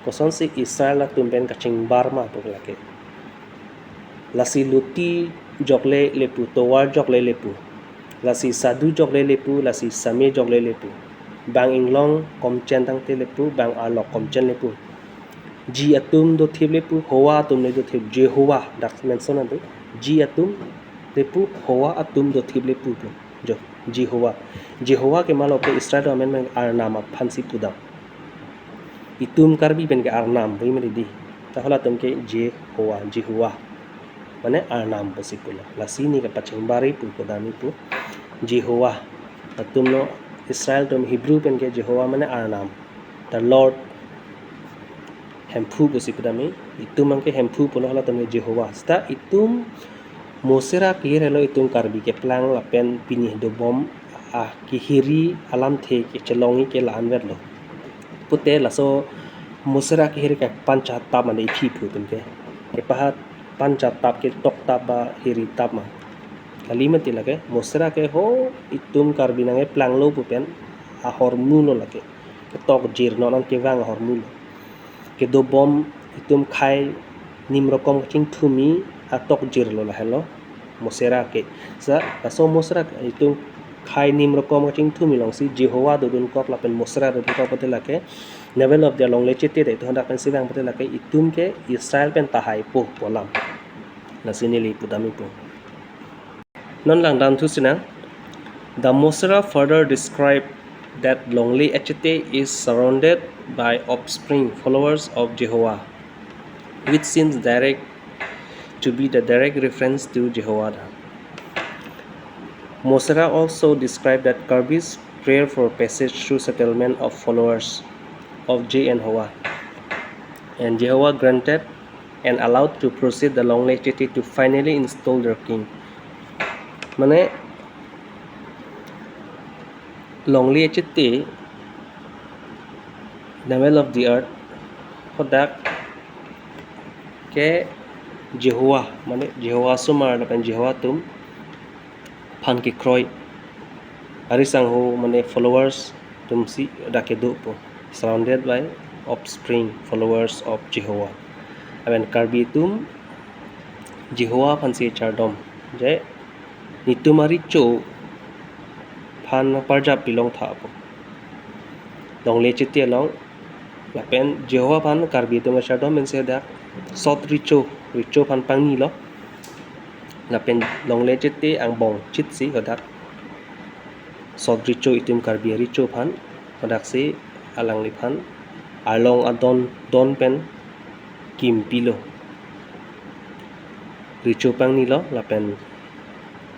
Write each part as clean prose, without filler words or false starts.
koson si Israel la tumben kaching Burma po lake lasi luti jokle lepu towar jokle lepu lasi sadu jokle lepu lasi same jokle lepu bang inglong komchen tang te lepu bang alok komchen lepu ji atum do thib lepu hoa atum le do thib Jehovah dak mention adu ji atum lepu hoa atum do thib lepu jo Jehovah ke malo ke Israel amen men arnam phansi pudam itum karbi ben ke arnam boi meri di tahola tum ke Jehovah mane arnam posipula lasi ni ke paching bari pu podani pu Jehovah atum no Israel tum Hebrew pen ke Jehovah mane arnam the Lord hemphu posipudami itum angke hemphu polo hala tum Jehovah sta itum Mosera kihir hello itum karbi ke plang lapen pinih do bom kihiri alam the ke chelongi ke lan vet lo pute laso Mosera kihir ke pancha tap mane ithi phu tum ke pahat pancha tap ke tok tap ba hiri tap ma kalimati lage Mosera ke ho itum karbi nange plang lo pu pen a hormulo lage ke tok jir no nan ke wang hormulo ke do bom itum khai nim rokom ching thumi atok jir lo la hello Mosera ke sa so Mosera itum khai nim rokom ching thumi long si Jehovah do dun kop la pen Mosera do kop pate la ke Navel of the long le chete de to handa pen sibang pate la ke itum ke Israel pen tahai po polam la sinili pudami po non lang dan thu sina the Mosera further described that lonely Echete is surrounded by offspring followers of Jehovah, which seems to be the direct reference to Jehovah. Mosera also described that Karbi's prayer for passage through settlement of followers of J and Hoa, and Jehovah granted and allowed to proceed the lonely Echete to finally install their king. Mane lonely Echete Navel of the earth hodak ke Jehovah mane Jehovah sumar lapan Jehovah tum phan ki kroi arisang ho mane followers tum si dake do po surrounded by offspring followers of Jehovah aben Karbi tum Jehovah phan si chardom je nitumari cho phan parjap pilong tha po long le chite long lapen Jehovah phan Karbi tum chardom men se dak sot richo phan pangni lo lapen long le chite ang bong chit si hodak sot richo itum Karbi richo phan hodak si alang li phan along adon don pen kim pilo richo pangni lo lapen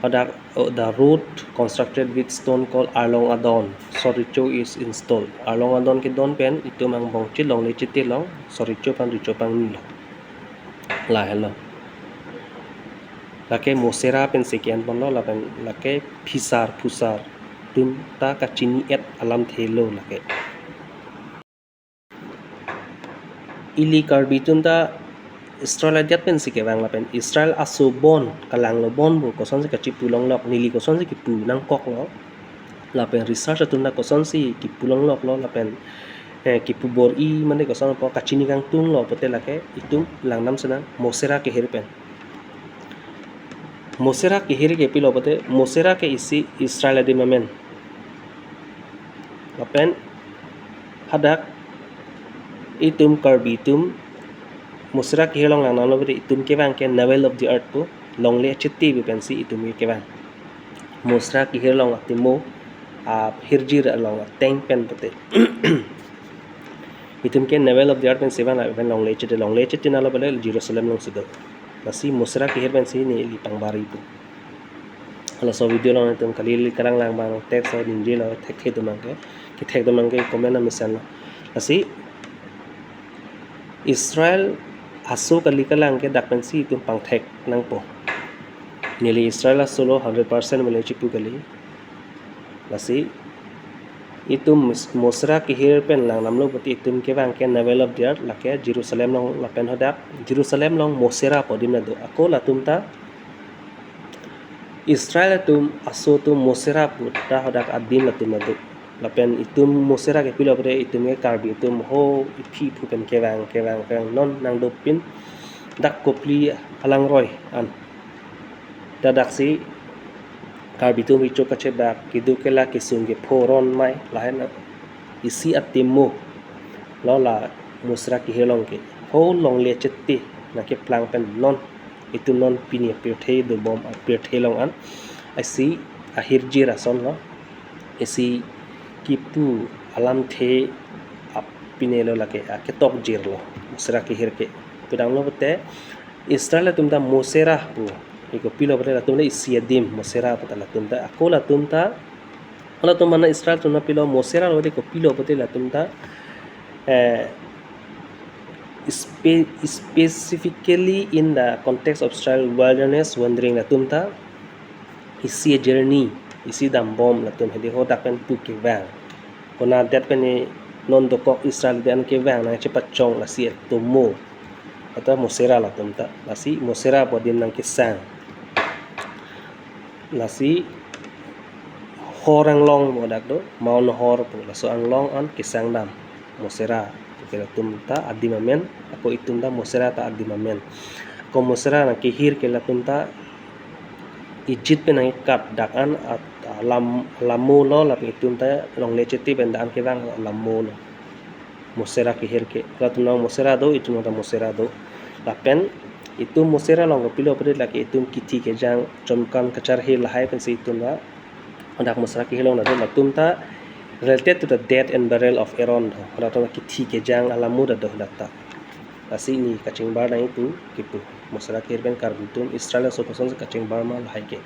hodak the road constructed with stone called Arlong Adon Soricho is installed Arlong Adon ke don pen itum ang bong chit long le chite long Soricho pan richo pangni lo la hello lake Mosera pen sekian pon lo lapen lake phusar tum ta kachini et alam thelo lake ili Karbi tum ta Israel diat pen sike wang lapen Israel aso bon kalang lo bon bu koson se kachi pulong lok nili koson se ki pu nang kok lo lapen research tum na koson si ki pulong lok lo lapen ki pu bor I mane koson po kachini kang tung lo pote lake itum lang nam sena Mosera ke herpen Mosera ke heri ke pilo pote Mosera ke isi Israel adi mamen lapen hadak itum Karbi tum Mosera ke long lang nalo beri itum ke bang ke Navel of the earth po long le chiti bi pensi itum ke bang Mosera ke long atimo hirjir long teng pen pote itum ke Navel of the earth pen sevan ben long le chiti nalo bele Jerusalem long sido nasi Mosera ke pen si ni li pangbari po ala so video long itum kali karang lang bang text so ninji lo thek the mangke comment na misan nasi Israel aso kali kalang ke dak pensi itum pang thek nang po nili Israel solo 100% mele chipu kali lasi itum Mosera ke pen lang namlo pati itum ke bang ke Navel of the earth lake Jerusalem long lapen hodak Jerusalem long Mosera podim na do ako latum ta Israel tum aso tum Mosera puta hodak adin latum na do lapen itum Mosera ke pilo bre itum ke Karbi itum ho ipi pupen kewang non nang dopin dak kopli alang roy an dadak si Karbi itum icho kache bak kidu kela kisung ke poron mai lahen isi atimo lo la Mosera ki helong ke ho long le chette na ke plang pen non itu non pini pirthei do bom pirthei long an asi ahir jira son lo isi kipu alam the pinelo lake ketok jir lo Mosera ki hirke pedang lo bete Israel tumta Moserah pu iko pilo bete tumta isiadim Mosera patala tumta akola tumta ola tumana Israel tumna pilo Mosera lo ko pilo bete la tumta specifically in the context of Israel wilderness wandering la tumta isi journey isi dam bom la tum hedi hodak pen pu ke wang kona det pen non do kok Israel dan ke wang na cepat chong la si tomo atau Mosera la tumta la si Mosera bodin nang ke sang la si horang long bodak do mau no hor pu la so ang long an ke sang dam Mosera kira tumta adimamen ako itunda Mosera ta adimamen ko Mosera na ke hir ke la tumta ijit pen nang kat dakan lamu lo la tumta long lecheti ben dan ke wang lamu lo Mosera ke hir ke la tumna Mosera do itu nota Mosera do la pen itu Mosera long pilo pede la ke itum kiti ke jang chomkan kachar he la hai pen se itunda andak Mosera ke helong na do la tumta related to the death and burial of Aaron la tumta kiti ke jang alamu da do data asi ni kaching bar na itu kipu Mosera ke ben karbutum Israel so person se kaching bar ma hai ke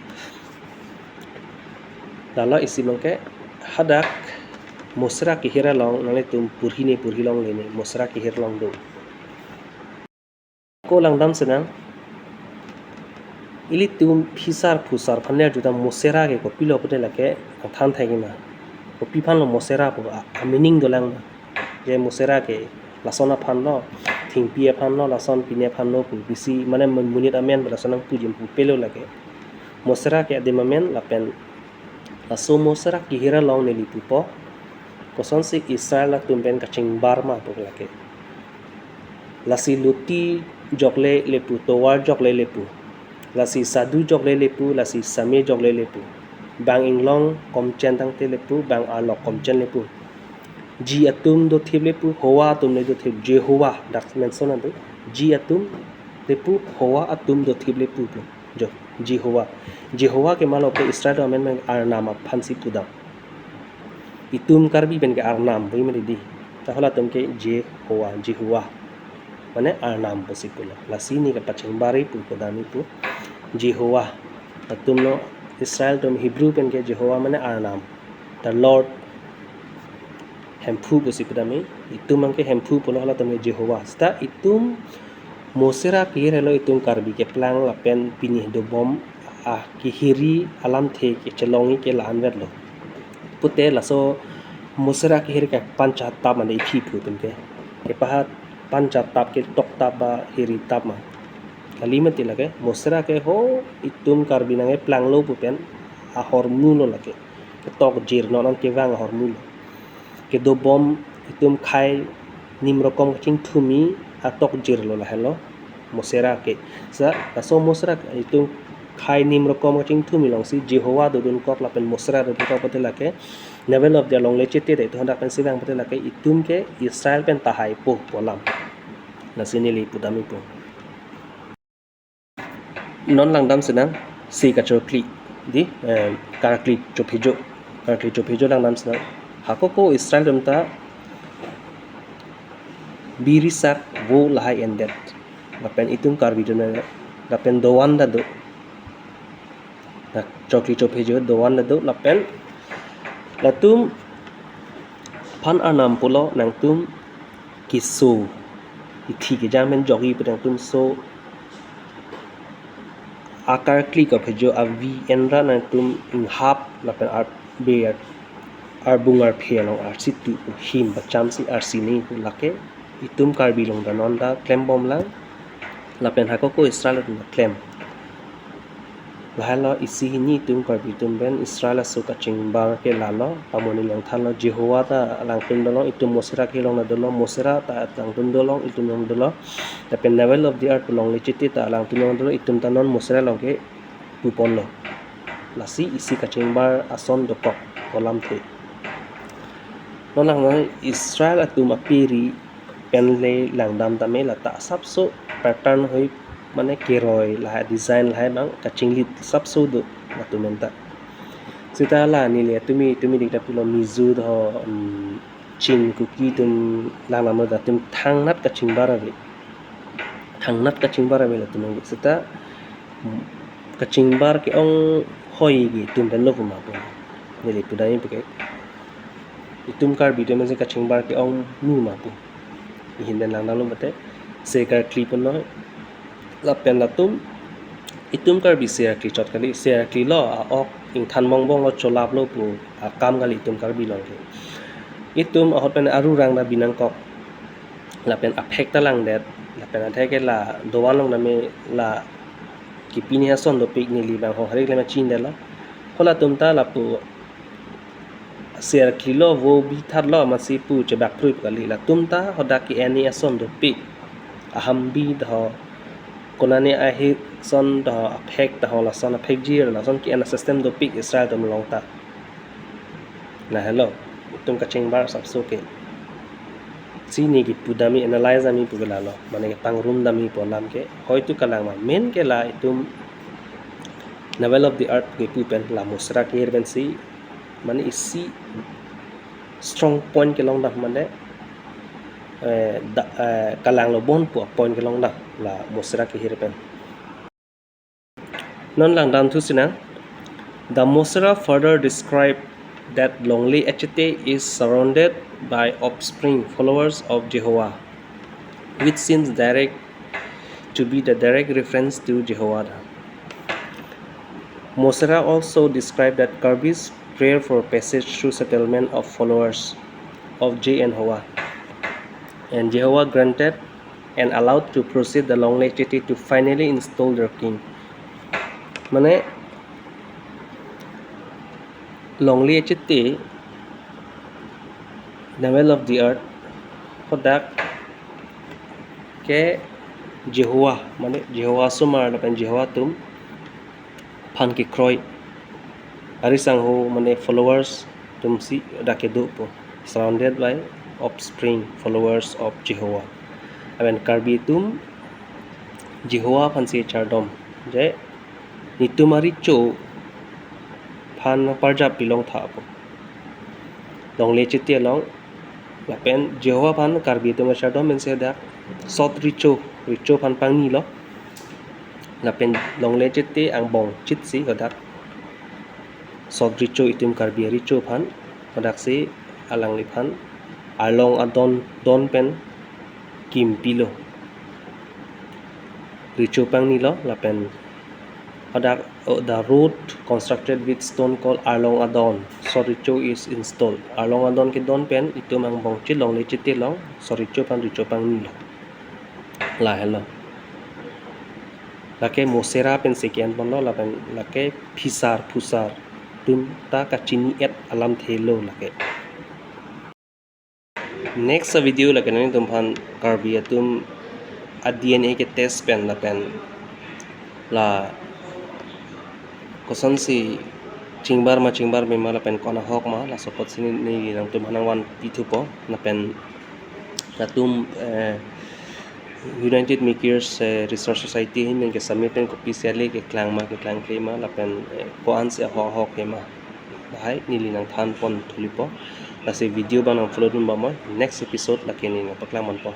lala isi mangke hadak Mosera ki hira long nale tum purhi long lene Mosera ki hir long do ko lang dam senang ili tum phisar phusar phaner juta Mosera ke ko pilo pute lake than thai ma ko pi phan lo Mosera po a meaning do lang je Mosera ke lasona phan lo thing pi phan lo lason pine phan lo pu bisi mane munit amen bala sonang pujim pu pelo lake Mosera ke adimamen lapen laso Mosera ki hira long ne lipu po koson si Israel la tumben kaching barma po lake lasi luti jokle lepu towar jokle lepu lasi sadu jokle lepu lasi same jokle lepu bang inglong komchen tang te lepu bang alok komchen lepu ji atum do thib lepu howa atum le do thib Jehovah dak mention adu ji atum lepu howa atum do thib lepu jo Jehovah ke malo ke Israel amen men arnam phansi pudam itum Karbi ben ke arnam boi meri di tahola tum ke Jehovah mane arnam posipula la sini ka paching bari pu kodani pu Jehovah atum no Israel tum Hebrew pen ke Jehovah mane arnam the Lord hemphu posipudami itum angke hemphu polo hala tum Jehovah sta itum Mosera ki relo itum Karbi ke plang la pen pinih do bom ki hiri alam the ke chelongi ke lan vet lo pute la so Mosera ki hiri ka pancha tap mane phi phu tum ke pahat pancha tap ke tok tap ba hiri tap ma kalimati lage Mosera ke ho itum Karbi nange plang lo pupen a hormulo lage ke tok jir non ke wang hormulo ke do bom itum khai nimrokom ching thumi atok jir lo la hello Mosera ke sa so Mosera itum khai nimrokom ching thumi long si Jehovah do dun kop la pen Mosera do kop te la ke Navel of the long lechete de to handa pen silang pate la ke itum ke Israel pen tahai po polam na sinili pudami po non lang dam senang si ka chokli di karakli chophejo lang dam senang hakoko Israel dumta birisak wo lahai endet lapen itum Karbi dona lapen dowan da do na chokli chophejo dowan da do lapen latum phan anam pulo nang tum kiso ithi ke jamen jogi pedang tum so akar klik of hejo avi enra nang tum in hap lapen ar be ar bungar phelong ar situ him bacham si ar sini lake itum Karbi long da non da klem bom lang lapen hakoko Israel na klem lahalo isi hini tum Karbi tum ben Israel asu kaching bar ke lalo pamoni lang thalo Jehovah ta lang tum dolong itum Moserah ke long na dolong Moserah ta lang tum dolong itum long dolong tapi Navel of the earth long liciti ta lang tum long dolong itum tanon Moserah long ke pupon lo lasi isi kaching bar ason dokok kolam the nang Israel atum apiri penle lang dam tame la ta sabso pattern hoi mane keroi la design la bang kaching lit sabso do atumenta sita la ni le tumi dikta pulo mizu do chin kuki tum la la da tum thang nat kaching barave la tum sita kaching bar ke ong hoi gi tum den lo ma po ni le pudai pe itum Karbi tum se kaching bar ke ong nu ma po hindan lang nalo bate sekar clip no la pen la tum itum Karbi share clip chot kali share clip lo ok ing than mong bong lo cholap lo pu kam kali itum Karbi long ke itum hot pen aru rang na binang kok la pen affect ta lang det la pen athe ke la dowan long na me la kipini ason do pik ni li bang ho hari le ma chin de la khola tum ta la pu share kilo wo bi thar lo ma si pu che bak pru kali la tum ta hoda ki ani ason do pik aham bi dho konani a hi son dho affect dho la son affect ji la son ki an system do pik Israel dom long ta na hello tum kaching bar sab so ke sini ki pudami analyze ami pugala lo mane pang room dami polam ke hoitu kalang ma main ke la itum Navel of the earth ke pupen la Moserah ke ben si mane isi strong point ke long da mane kalang lo bon pu point ke long da la Moserah ke hirpen non lang dam thu sina the Moserah further described that lonely HT is surrounded by offspring followers of Jehovah, which seems to be the direct reference to Jehovah. Moserah also described that Karbi's prayer for passage through settlement of followers of J and Hoa, and Jehovah granted and allowed to proceed the lonely HT to finally install their king. Mane lonely HT Navel of the earth hodak ke Jehovah mane Jehovah sumar pen Jehovah tum phan ki kroi ari sang ho mane followers tum si dake do po surrounded by offspring followers of Jehovah aben Karbi tum Jehovah phan si chardom je nitumari cho phan parjap pilong tha po long le chite long la pen Jehovah phan Karbi tum chardom men se da sot richo phan pang ni lo la pen long le chite ang bong chit si hodak sot richo itum Karbi richo phan hodak si alang li phan along adon don pen kim pilo richo pang ni lo la pen hodak the road constructed with stone called Arlong Adon Soricho is installed Arlong Adon ke don pen itum ang bong chit long le chite long Soricho pan richo pang ni lo la hello lake Mosera pen sekian pon lo la pen lake phusar tum ta ka chini et alam thelo lake next video lake nani tum phan Karbi atum DNA ke test pen la kosan si chingbar me la pen kona hok ma la support sini ni nang tum hanang wan pitu po na pen la tum United Makers Research Society hin ke submit pen copy share ke klang ke ma la pen ko an se ho ke ma bahai nili nang than pon thulipo la se video banang follow dun ba moi next episode la ke ni na paklang man po